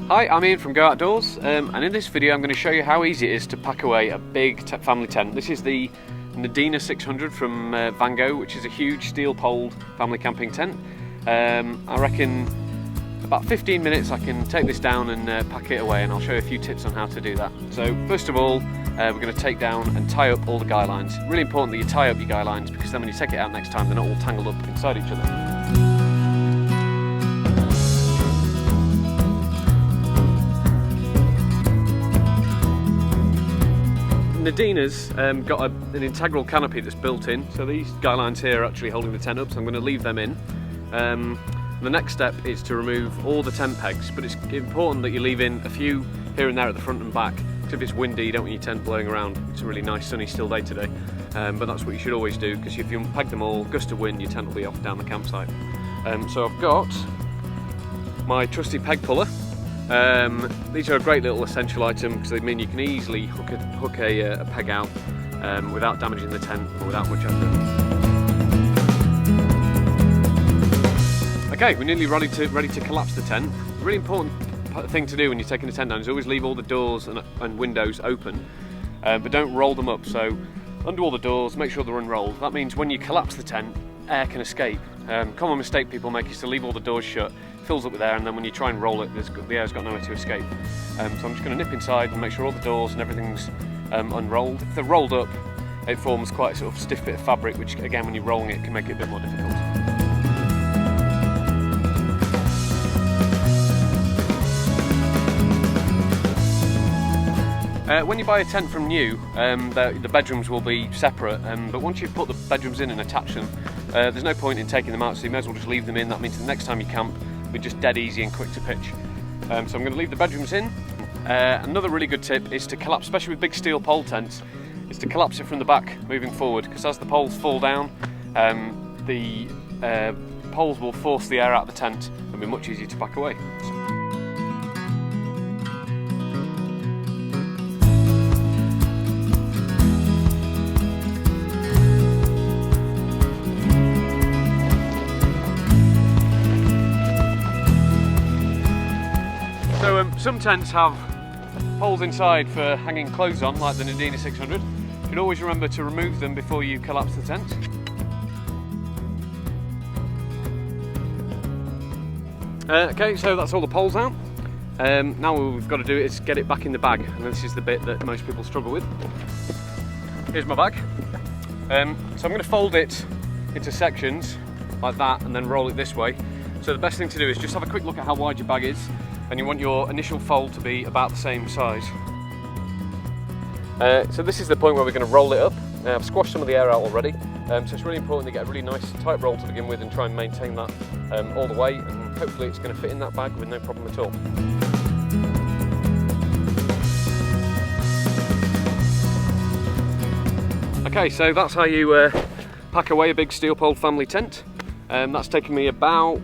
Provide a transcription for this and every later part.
Hi, I'm Ian from Go Outdoors, and in this video I'm going to show you how easy it is to pack away a big family tent. This is the Nadina 600 from Vango, which is a huge steel-poled family camping tent. I reckon about 15 minutes I can take this down and pack it away, and I'll show you a few tips on how to do that. So first of all, we're going to take down and tie up all the guy lines. Really important that you tie up your guy lines, because then when you take it out next time they're not all tangled up inside each other. Nadina's got an integral canopy that's built in, so these guy lines here are actually holding the tent up, so I'm going to leave them in. The next step is to remove all the tent pegs, but it's important that you leave in a few here and there at the front and back, because if it's windy you don't want your tent blowing around. It's a really nice sunny still day today, but that's what you should always do, because if you unpeg them all, gust of wind, your tent will be off down the campsite. So I've got my trusty peg puller. These are a great little essential item, because they mean you can easily hook a peg out without damaging the tent or without much effort. Okay, we're nearly ready to collapse the tent. A really important thing to do when you're taking the tent down is always leave all the doors and windows open, but don't roll them up. So undo all the doors, make sure they're unrolled. That means when you collapse the tent, air can escape. Common mistake people make is to leave all the doors shut, fills up with air, and then when you try and roll it, the air's got nowhere to escape. So I'm just going to nip inside and make sure all the doors and everything's unrolled. If they're rolled up, it forms quite a sort of stiff bit of fabric, which again, when you're rolling it, can make it a bit more difficult. When you buy a tent from new, the bedrooms will be separate, but once you've put the bedrooms in and attached them, there's no point in taking them out, so you may as well just leave them in. That means the next time you camp, we're just dead easy and quick to pitch. So I'm going to leave the bedrooms in. Another really good tip is to collapse, especially with big steel pole tents, is to collapse it from the back moving forward, because as the poles fall down, the poles will force the air out of the tent and be much easier to pack away. Some tents have poles inside for hanging clothes on, like the Nadina 600. You should always remember to remove them before you collapse the tent. Okay, so that's all the poles out. Now what we've got to do is get it back in the bag, and this is the bit that most people struggle with. Here's my bag. So I'm going to fold it into sections like that and then roll it this way. So the best thing to do is just have a quick look at how wide your bag is, and you want your initial fold to be about the same size. So this is the point where we're going to roll it up. I've squashed some of the air out already, so it's really important to get a really nice tight roll to begin with and try and maintain that all the way, and hopefully it's going to fit in that bag with no problem at all. Okay, so that's how you pack away a big steel pole family tent. That's taken me about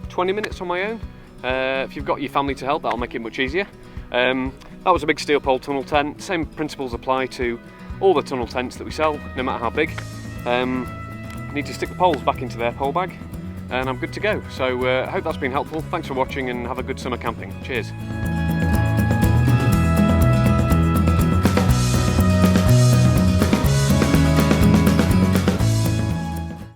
20 minutes on my own. If you've got your family to help, that'll make it much easier. That was a big steel pole tunnel tent. Same principles apply to all the tunnel tents that we sell, no matter how big. Need to stick the poles back into their pole bag, and I'm good to go. So I hope that's been helpful. Thanks for watching, and have a good summer camping. Cheers.